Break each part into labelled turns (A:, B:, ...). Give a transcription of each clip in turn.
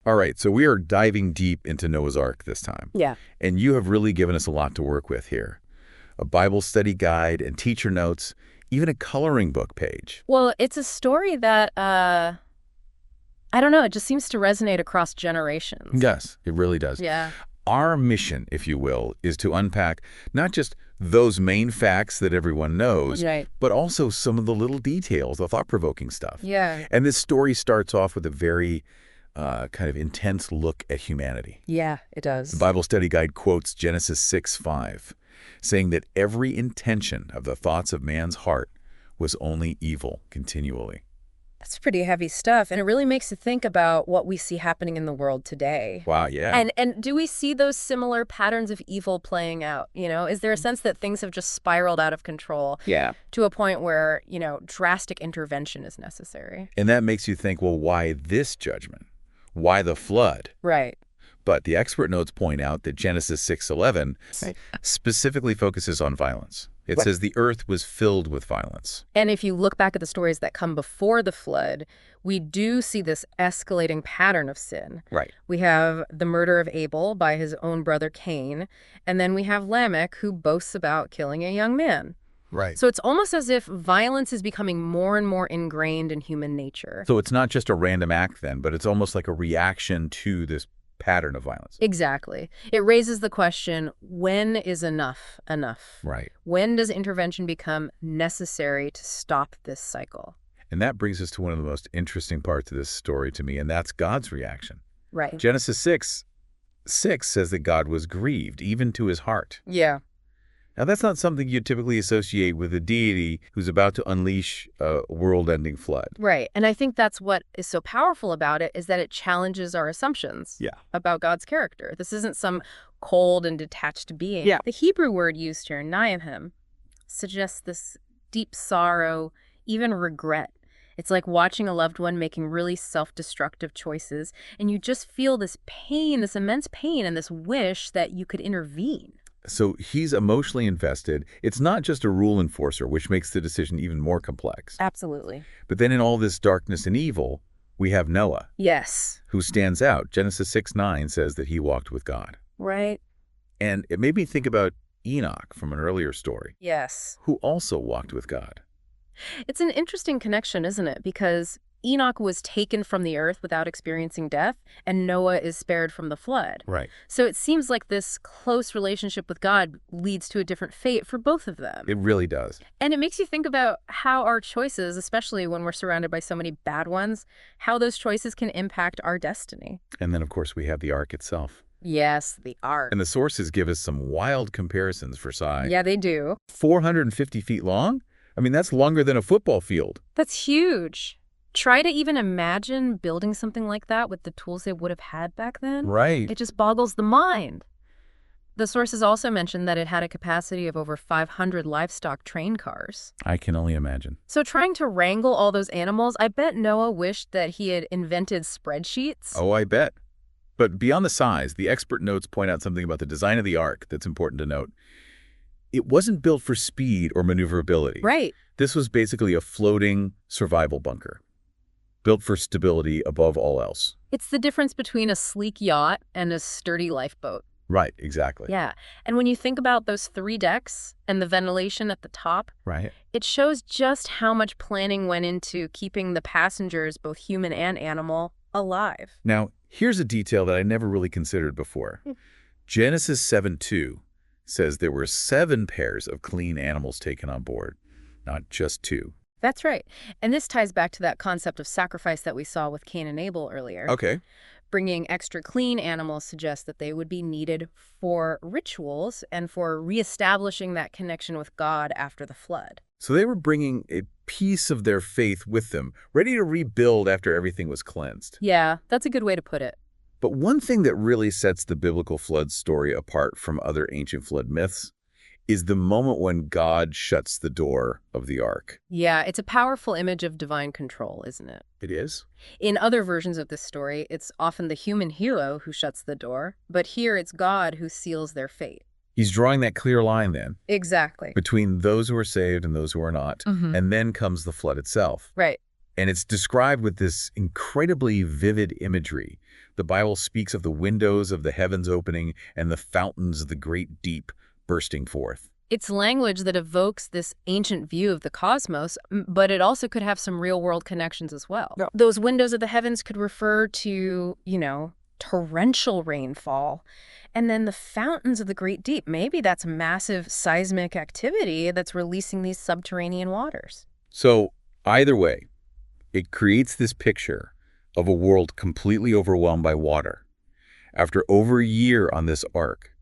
A: All right, so we are diving deep into Noah's Ark this time.
B: Yeah.
A: And you have really given us a lot to work with here. A Bible study guide and teacher notes, even a coloring book page.
B: Well, it's a story that, I don't know, it just seems to resonate across generations.
A: Yes, it really does.
B: Yeah.
A: Our mission, if you will, is to unpack not just those main facts that everyone knows,
B: Right.
A: but also some of the little details, the thought-provoking stuff.
B: Yeah.
A: And this story starts off with a very kind of intense look at humanity.
B: Yeah, it does.
A: The Bible study guide quotes Genesis 6:5, saying that every intention of the thoughts of man's heart was only evil continually.
B: That's pretty heavy stuff, and it really makes you think about what we see happening in the world today.
A: Wow, yeah.
B: And do we see those similar patterns of evil playing out? Is there a sense that things have just spiraled out of control to a point where, drastic intervention is necessary?
A: And that makes you think, well, why this judgment? Why the flood?
B: Right.
A: But the expert notes point out that Genesis 6:11
B: Right.
A: specifically focuses on violence. It says the earth was filled with violence.
B: And if you look back at the stories that come before the flood, we do see this escalating pattern of sin.
A: Right.
B: We have the murder of Abel by his own brother Cain, and then we have Lamech, who boasts about killing a young man.
A: Right.
B: So it's almost as if violence is becoming more and more ingrained in human nature.
A: So it's not just a random act then, but it's almost like a reaction to this pattern of violence.
B: Exactly. It raises the question, when is enough enough?
A: Right.
B: When does intervention become necessary to stop this cycle?
A: And that brings us to one of the most interesting parts of this story to me, and that's God's reaction.
B: Right.
A: Genesis 6:6 says that God was grieved, even to his heart.
B: Yeah.
A: Now, that's not something you typically associate with a deity who's about to unleash a world-ending flood.
B: Right. And I think that's what is so powerful about it, is that it challenges our assumptions about God's character. This isn't some cold and detached being.
A: Yeah.
B: The Hebrew word used here, naim, suggests this deep sorrow, even regret. It's like watching a loved one making really self-destructive choices, and you just feel this pain, this immense pain, and this wish that you could intervene.
A: So he's emotionally invested. It's not just a rule enforcer, which makes the decision even more complex.
B: Absolutely.
A: But then in all this darkness and evil, we have Noah,
B: Yes.
A: who stands out. Genesis 6:9 says that he walked with God.
B: Right?
A: And it made me think about Enoch from an earlier story,
B: Yes.
A: who also walked with God.
B: It's an interesting connection, isn't it? Because Enoch was taken from the earth without experiencing death, and Noah is spared from the flood.
A: Right.
B: So it seems like this close relationship with God leads to a different fate for both of them.
A: It really does.
B: And it makes you think about how our choices, especially when we're surrounded by so many bad ones, how those choices can impact our destiny.
A: And then, of course, we have the ark itself.
B: Yes, the ark.
A: And the sources give us some wild comparisons for size.
B: Yeah, they do.
A: 450 feet long? I mean, that's longer than a football field.
B: That's huge. Try to even imagine building something like that with the tools they would have had back then.
A: Right.
B: It just boggles the mind. The sources also mentioned that it had a capacity of over 500 livestock train cars.
A: I can only imagine.
B: So trying to wrangle all those animals, I bet Noah wished that he had invented spreadsheets.
A: Oh, I bet. But beyond the size, the expert notes point out something about the design of the ark that's important to note. It wasn't built for speed or maneuverability.
B: Right.
A: This was basically a floating survival bunker, built for stability above all else.
B: It's the difference between a sleek yacht and a sturdy lifeboat.
A: Right, exactly.
B: Yeah. And when you think about those 3 decks and the ventilation at the top,
A: Right.
B: it shows just how much planning went into keeping the passengers, both human and animal, alive.
A: Now, here's a detail that I never really considered before. Genesis 7:2 says there were 7 pairs of clean animals taken on board, not just 2.
B: That's right. And this ties back to that concept of sacrifice that we saw with Cain and Abel earlier.
A: Okay.
B: Bringing extra clean animals suggests that they would be needed for rituals and for reestablishing that connection with God after the flood.
A: So they were bringing a piece of their faith with them, ready to rebuild after everything was cleansed.
B: Yeah, that's a good way to put it.
A: But one thing that really sets the biblical flood story apart from other ancient flood myths is the moment when God shuts the door of the ark.
B: Yeah, it's a powerful image of divine control, isn't it?
A: It is?
B: In other versions of this story, it's often the human hero who shuts the door, but here it's God who seals their fate.
A: He's drawing that clear line then
B: Exactly.
A: between those who are saved and those who are not. And then comes the flood itself.
B: Right.
A: And it's described with this incredibly vivid imagery. The Bible speaks of the windows of the heavens opening and the fountains of the great deep bursting forth.
B: It's language that evokes this ancient view of the cosmos, but it also could have some real-world connections as well.
A: Yeah.
B: Those windows of the heavens could refer to, torrential rainfall. And then the fountains of the great deep. Maybe that's massive seismic activity that's releasing these subterranean waters.
A: So either way, it creates this picture of a world completely overwhelmed by water. After over a year on this ark,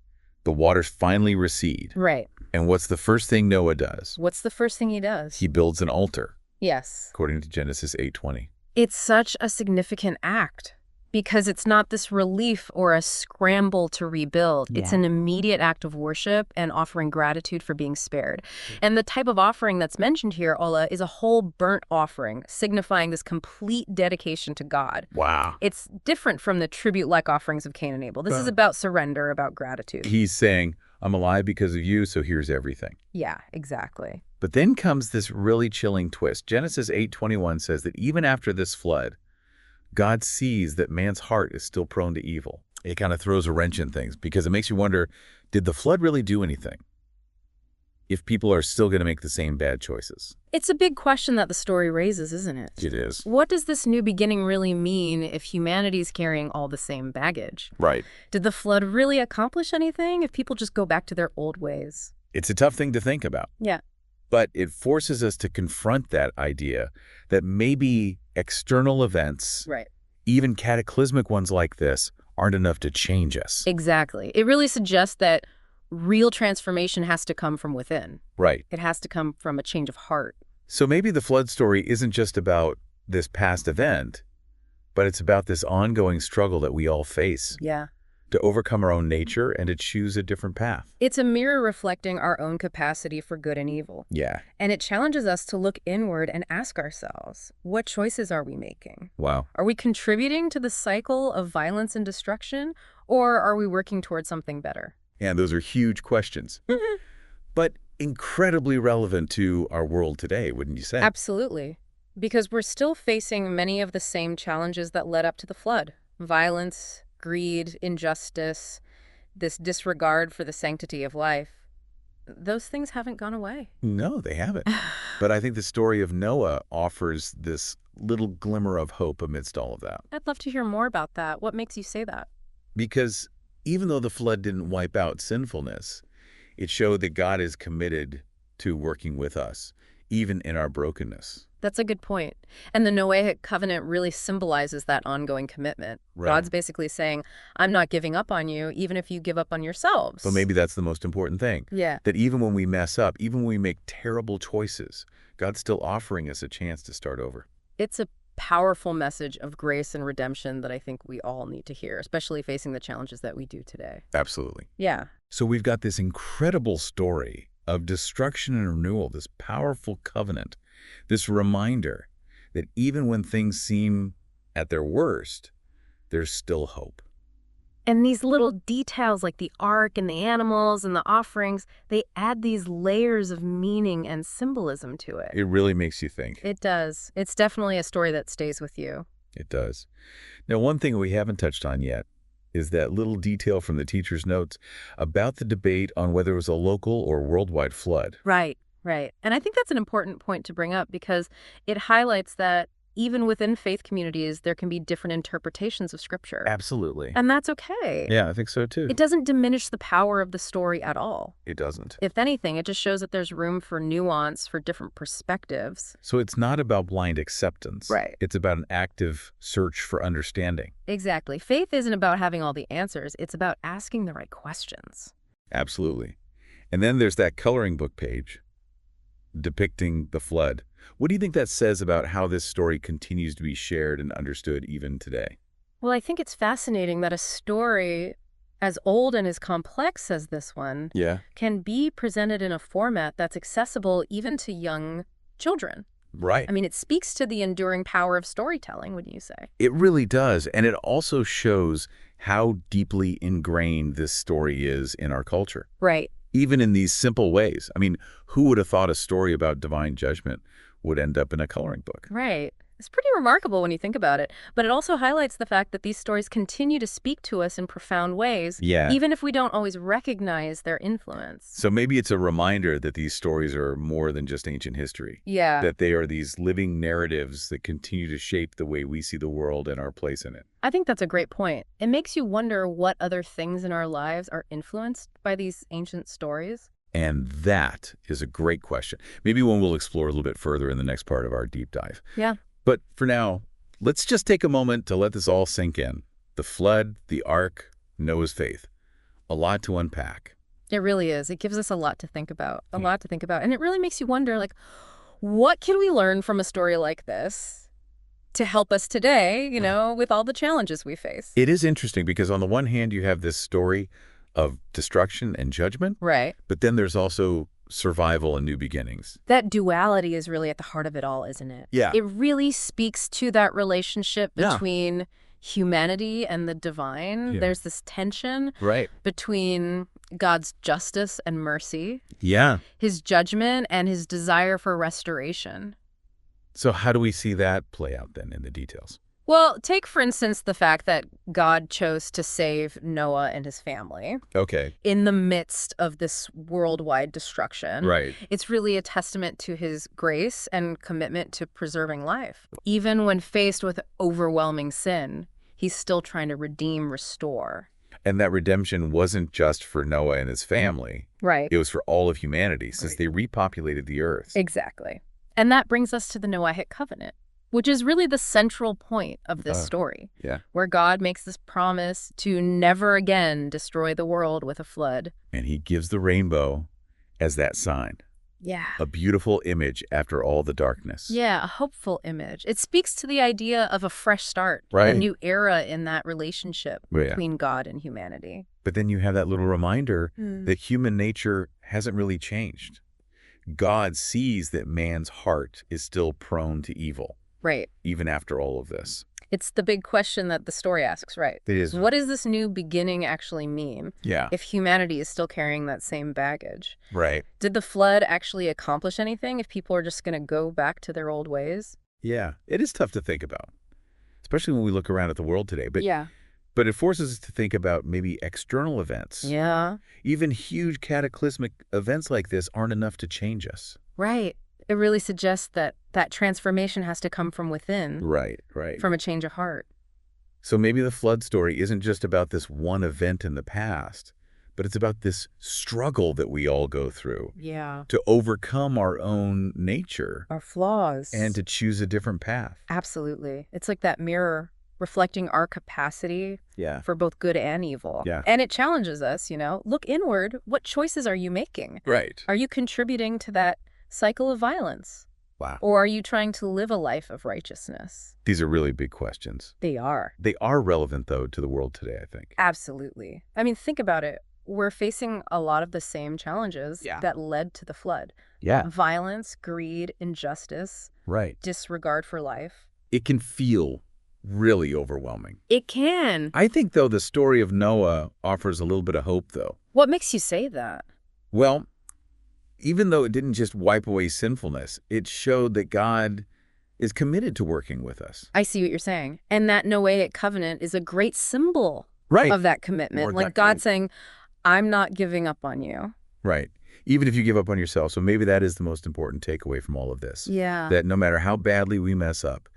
A: the waters finally recede.
B: Right.
A: And what's the first thing Noah does?
B: What's the first thing he does?
A: He builds an altar,
B: Yes.
A: according to Genesis 8:20.
B: It's such a significant act because it's not this relief or a scramble to rebuild. It's an immediate act of worship and offering gratitude for being spared. And the type of offering that's mentioned here, Ola, is a whole burnt offering, signifying this complete dedication to God.
A: Wow.
B: It's different from the tribute-like offerings of Cain and Abel. This is about surrender, about gratitude.
A: He's saying, I'm alive because of you, so here's everything.
B: Yeah, exactly.
A: But then comes this really chilling twist. Genesis 8:21 says that even after this flood, God sees that man's heart is still prone to evil. It kind of throws a wrench in things because it makes you wonder, did the flood really do anything if people are still going to make the same bad choices?
B: It's a big question that the story raises, isn't it?
A: It is.
B: What does this new beginning really mean if humanity's carrying all the same baggage?
A: Right.
B: Did the flood really accomplish anything if people just go back to their old ways?
A: It's a tough thing to think about.
B: Yeah.
A: But it forces us to confront that idea that maybe external events,
B: Right.
A: even cataclysmic ones like this, aren't enough to change us.
B: Exactly. It really suggests that real transformation has to come from within.
A: Right.
B: It has to come from a change of heart.
A: So maybe the flood story isn't just about this past event, but it's about this ongoing struggle that we all face
B: Yeah.
A: to overcome our own nature and to choose a different path.
B: It's a mirror reflecting our own capacity for good and evil.
A: Yeah.
B: And it challenges us to look inward and ask ourselves, what choices are we making?
A: Wow.
B: Are we contributing to the cycle of violence and destruction, or are we working towards something better?
A: And those are huge questions, but incredibly relevant to our world today, wouldn't you say?
B: Absolutely. Because we're still facing many of the same challenges that led up to the flood. Violence, greed, injustice, this disregard for the sanctity of life. Those things haven't gone away.
A: No, they haven't. But I think the story of Noah offers this little glimmer of hope amidst all of that.
B: I'd love to hear more about that. What makes you say that?
A: Because even though the flood didn't wipe out sinfulness, it showed that God is committed to working with us, even in our brokenness.
B: That's a good point. And the Noahic covenant really symbolizes that ongoing commitment.
A: Right.
B: God's basically saying, I'm not giving up on you, even if you give up on yourselves.
A: So maybe that's the most important thing.
B: Yeah.
A: That even when we mess up, even when we make terrible choices, God's still offering us a chance to start over.
B: It's a powerful message of grace and redemption that I think we all need to hear, especially facing the challenges that we do today.
A: Absolutely.
B: Yeah.
A: So we've got this incredible story of destruction and renewal, this powerful covenant, this reminder that even when things seem at their worst, there's still hope.
B: And these little details like the ark and the animals and the offerings, they add these layers of meaning and symbolism to it.
A: It really makes you think.
B: It does. It's definitely a story that stays with you.
A: It does. Now, one thing we haven't touched on yet is that little detail from the teacher's notes about the debate on whether it was a local or worldwide flood.
B: Right, right. And I think that's an important point to bring up because it highlights that even within faith communities, there can be different interpretations of Scripture.
A: Absolutely.
B: And that's okay.
A: Yeah, I think so too.
B: It doesn't diminish the power of the story at all.
A: It doesn't.
B: If anything, it just shows that there's room for nuance, for different perspectives.
A: So it's not about blind acceptance.
B: Right.
A: It's about an active search for understanding.
B: Exactly. Faith isn't about having all the answers. It's about asking the right questions.
A: Absolutely. And then there's that coloring book page depicting the flood. What do you think that says about how this story continues to be shared and understood even today?
B: Well, I think it's fascinating that a story as old and as complex as this one can be presented in a format that's accessible even to young children.
A: Right.
B: I mean, it speaks to the enduring power of storytelling, wouldn't you say?
A: It really does. And it also shows how deeply ingrained this story is in our culture.
B: Right.
A: Even in these simple ways. I mean, who would have thought a story about divine judgment would end up in a coloring book?
B: Right. It's pretty remarkable when you think about it, but it also highlights the fact that these stories continue to speak to us in profound ways,
A: Yeah.
B: even if we don't always recognize their influence.
A: So maybe it's a reminder that these stories are more than just ancient history.
B: Yeah.
A: That they are these living narratives that continue to shape the way we see the world and our place in it.
B: I think that's a great point. It makes you wonder what other things in our lives are influenced by these ancient stories.
A: And that is a great question. Maybe one we'll explore a little bit further in the next part of our deep dive.
B: Yeah.
A: But for now, let's just take a moment to let this all sink in. The flood, the ark, Noah's faith. A lot to unpack.
B: It really is. It gives us a lot to think about, And it really makes you wonder, like, what can we learn from a story like this to help us today, with all the challenges we face?
A: It is interesting because on the one hand, you have this story of destruction and judgment.
B: Right.
A: But then there's also survival and new beginnings.
B: That duality is really at the heart of it all, isn't it?
A: Yeah.
B: It really speaks to that relationship
A: Yeah.
B: between humanity and the divine.
A: Yeah.
B: There's this tension
A: Right.
B: between God's justice and mercy,
A: Yeah.
B: his judgment and his desire for restoration.
A: So how do we see that play out then in the details?
B: Well, take, for instance, the fact that God chose to save Noah and his family
A: Okay.
B: in the midst of this worldwide destruction.
A: Right.
B: It's really a testament to his grace and commitment to preserving life. Even when faced with overwhelming sin, he's still trying to redeem, restore.
A: And that redemption wasn't just for Noah and his family.
B: Right.
A: It was for all of humanity since
B: Right.
A: they repopulated the earth.
B: Exactly. And that brings us to the Noahic covenant, which is really the central point of this story,
A: Yeah.
B: where God makes this promise to never again destroy the world with a flood.
A: And he gives the rainbow as that sign.
B: Yeah.
A: A beautiful image after all the darkness.
B: Yeah, a hopeful image. It speaks to the idea of a fresh start,
A: Right.
B: a new era in that relationship
A: Yeah.
B: between God and humanity.
A: But then you have that little reminder
B: Mm.
A: that human nature hasn't really changed. God sees that man's heart is still prone to evil,
B: Right.
A: even after all of this.
B: It's the big question that the story asks, right?
A: It is.
B: What does this new beginning actually mean
A: Yeah.
B: if humanity is still carrying that same baggage?
A: Right.
B: Did the flood actually accomplish anything if people are just going to go back to their old ways?
A: Yeah. It is tough to think about, especially when we look around at the world today.
B: Yeah.
A: But it forces us to think about maybe external events.
B: Yeah.
A: Even huge cataclysmic events like this aren't enough to change us.
B: Right. It really suggests that that transformation has to come from within,
A: Right, right.
B: from a change of heart.
A: So maybe the flood story isn't just about this one event in the past, but it's about this struggle that we all go through
B: Yeah.
A: to overcome our own nature
B: Our flaws.
A: and to choose a different path.
B: Absolutely. It's like that mirror reflecting our capacity
A: Yeah.
B: for both good and evil.
A: Yeah.
B: And it challenges us, look inward. What choices are you making?
A: Right.
B: Are you contributing to that cycle of violence?
A: Wow.
B: Or are you trying to live a life of righteousness?
A: These are really big questions.
B: They are.
A: They are relevant, though, to the world today, I think.
B: Absolutely. I mean, think about it. We're facing a lot of the same challenges that led to the flood.
A: Yeah.
B: Violence, greed, injustice,
A: Right.
B: disregard for life.
A: It can feel really overwhelming.
B: It can.
A: I think, though, the story of Noah offers a little bit of hope, though.
B: What makes you say that?
A: Well, even though it didn't just wipe away sinfulness, it showed that God is committed to working with us.
B: I see what you're saying. And that Noahic covenant is a great symbol
A: Right.
B: of that commitment.
A: More
B: Like
A: that
B: God
A: great.
B: saying, I'm not giving up on you.
A: Right. Even if you give up on yourself. So maybe that is the most important takeaway from all of this.
B: Yeah.
A: That no matter how badly we mess up,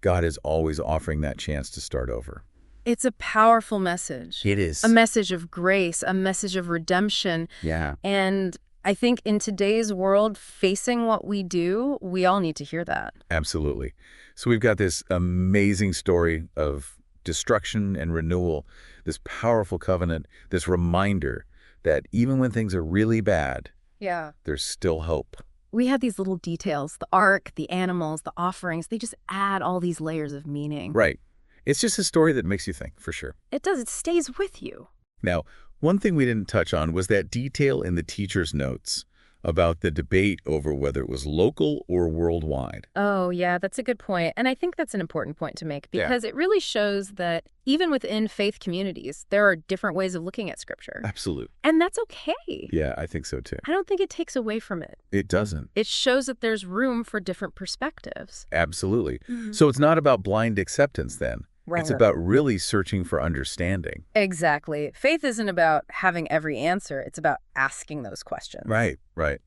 A: God is always offering that chance to start over.
B: It's a powerful message.
A: It is.
B: A message of grace, a message of redemption.
A: Yeah.
B: And I think in today's world, facing what we do, we all need to hear that.
A: Absolutely. So we've got this amazing story of destruction and renewal, this powerful covenant, this reminder that even when things are really bad,
B: Yeah.
A: there's still hope.
B: We have these little details, the ark, the animals, the offerings. They just add all these layers of meaning.
A: Right. It's just a story that makes you think, for sure.
B: It does. It stays with you.
A: Now, one thing we didn't touch on was that detail in the teacher's notes about the debate over whether it was local or worldwide.
B: Oh, yeah, that's a good point. And I think that's an important point to make
A: Yeah.
B: because it really shows that even within faith communities, there are different ways of looking at Scripture.
A: Absolute.
B: And that's okay.
A: Yeah, I think so too.
B: I don't think it takes away from it.
A: It doesn't.
B: It shows that there's room for different perspectives.
A: Absolutely.
B: Mhm.
A: So it's not about blind acceptance then. It's
B: Right.
A: about really searching for understanding.
B: Exactly. Faith isn't about having every answer. It's about asking those questions.
A: Right, right.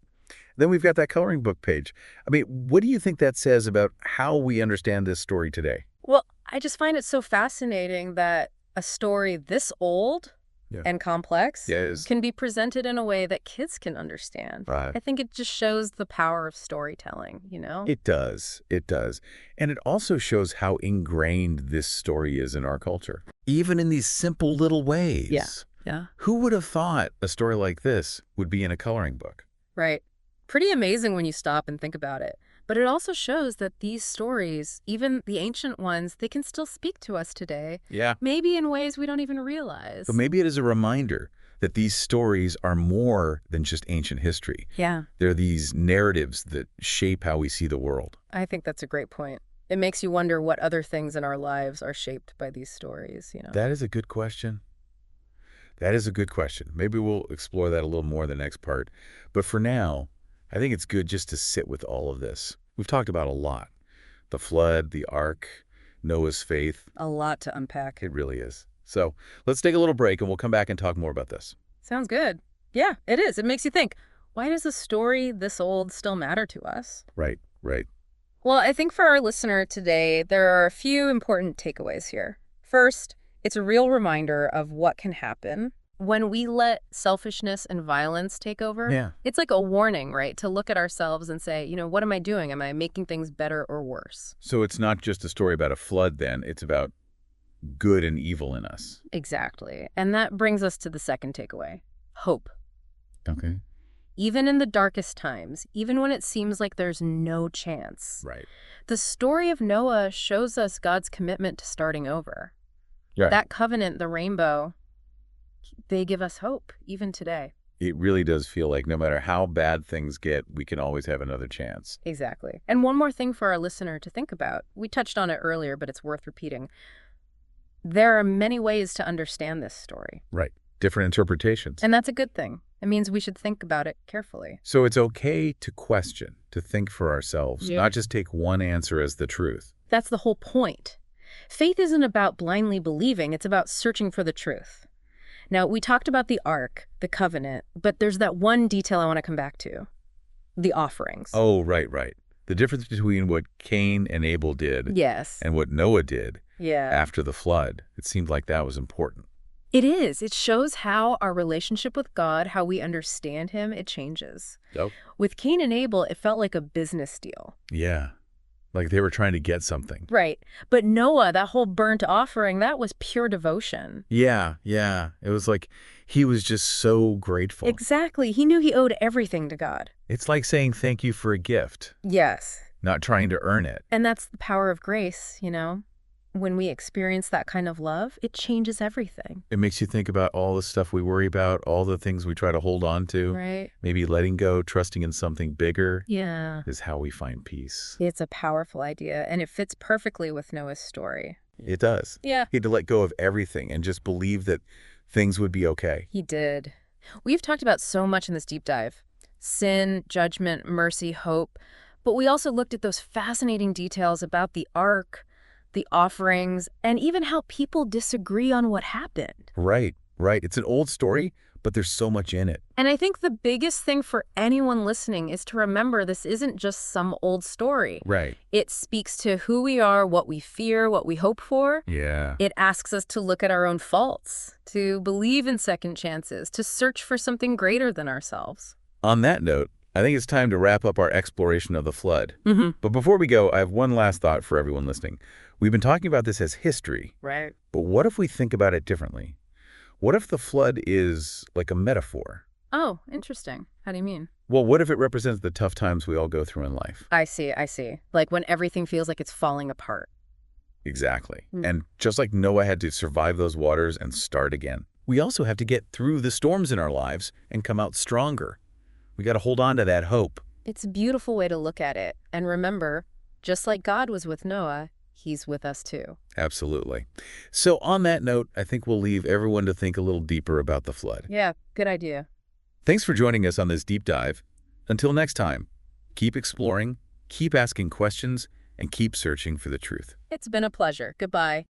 A: Then we've got that coloring book page. I mean, what do you think that says about how we understand this story today?
B: Well, I just find it so fascinating that a story this old
A: Yeah.
B: and complex
A: Yes.
B: can be presented in a way that kids can understand.
A: Right.
B: I think it just shows the power of storytelling,
A: It does. It does. And it also shows how ingrained this story is in our culture. Even in these simple little ways.
B: Yeah.
A: Who would have thought a story like this would be in a coloring book?
B: Right. Pretty amazing when you stop and think about it. But it also shows that these stories, even the ancient ones, they can still speak to us today,
A: Yeah.
B: maybe in ways we don't even realize.
A: So maybe it is a reminder that these stories are more than just ancient history.
B: Yeah,
A: They're these narratives that shape how we see the world.
B: I think that's a great point. It makes you wonder what other things in our lives are shaped by these stories.
A: That is a good question. That is a good question. Maybe we'll explore that a little more in the next part. But for now, I think it's good just to sit with all of this. We've talked about a lot. The flood, the ark, Noah's faith.
B: A lot to unpack.
A: It really is. So let's take a little break and we'll come back and talk more about this.
B: Sounds good. Yeah, it is. It makes you think, why does a story this old still matter to us?
A: Right, right.
B: Well, I think for our listener today, there are a few important takeaways here. First, it's a real reminder of what can happen when we let selfishness and violence take over.
A: Yeah.
B: It's like a warning, right? To look at ourselves and say, what am I doing? Am I making things better or worse?
A: So it's not just a story about a flood then. It's about good and evil in us.
B: Exactly. And that brings us to the second takeaway, hope.
A: Okay.
B: Even in the darkest times, even when it seems like there's no chance,
A: Right.
B: the story of Noah shows us God's commitment to starting over.
A: Yeah.
B: That covenant, the rainbow, they give us hope, even today.
A: It really does feel like no matter how bad things get, we can always have another chance.
B: Exactly. And one more thing for our listener to think about. We touched on it earlier, but it's worth repeating. There are many ways to understand this story.
A: Right. Different interpretations.
B: And that's a good thing. It means we should think about it carefully.
A: So it's okay to question, to think for ourselves,
B: Yeah.
A: not just take one answer as the truth.
B: That's the whole point. Faith isn't about blindly believing, it's about searching for the truth. Now, we talked about the ark, the covenant, but there's that one detail I want to come back to. The offerings.
A: Oh, right, right. The difference between what Cain and Abel did
B: Yes.
A: and what Noah did
B: Yeah.
A: after the flood, it seemed like that was important.
B: It is. It shows how our relationship with God, how we understand him, it changes.
A: Oh.
B: With Cain and Abel, it felt like a business deal.
A: Yeah. Like they were trying to get something.
B: Right. But Noah, that whole burnt offering, that was pure devotion.
A: Yeah, yeah. It was like he was just so grateful.
B: Exactly. He knew he owed everything to God.
A: It's like saying thank you for a gift,
B: Yes.
A: not trying to earn it.
B: And that's the power of grace, When we experience that kind of love, it changes everything.
A: It makes you think about all the stuff we worry about, all the things we try to hold on to.
B: Right?
A: Maybe letting go, trusting in something bigger
B: Yeah.
A: is how we find peace.
B: It's a powerful idea, and it fits perfectly with Noah's story.
A: It does.
B: Yeah.
A: He had to let go of everything and just believe that things would be okay.
B: He did. We've talked about so much in this deep dive. Sin, judgment, mercy, hope. But we also looked at those fascinating details about the ark, the offerings, and even how people disagree on what happened.
A: Right, right. It's an old story, but there's so much in it.
B: And I think the biggest thing for anyone listening is to remember this isn't just some old story.
A: Right.
B: It speaks to who we are, what we fear, what we hope for.
A: Yeah.
B: It asks us to look at our own faults, to believe in second chances, to search for something greater than ourselves.
A: On that note, I think it's time to wrap up our exploration of the flood.
B: Mm-hmm.
A: But before we go, I have one last thought for everyone listening. We've been talking about this as history,
B: Right.
A: but what if we think about it differently? What if the flood is like a metaphor?
B: Oh, interesting. How do you mean?
A: Well, what if it represents the tough times we all go through in life?
B: I see. Like when everything feels like it's falling apart.
A: Exactly.
B: Mm.
A: And just like Noah had to survive those waters and start again, we also have to get through the storms in our lives and come out stronger. We got to hold on to that hope.
B: It's a beautiful way to look at it. And remember, just like God was with Noah, he's with us too.
A: Absolutely. So on that note, I think we'll leave everyone to think a little deeper about the flood.
B: Yeah, good idea.
A: Thanks for joining us on this deep dive. Until next time, keep exploring, keep asking questions, and keep searching for the truth.
B: It's been a pleasure. Goodbye.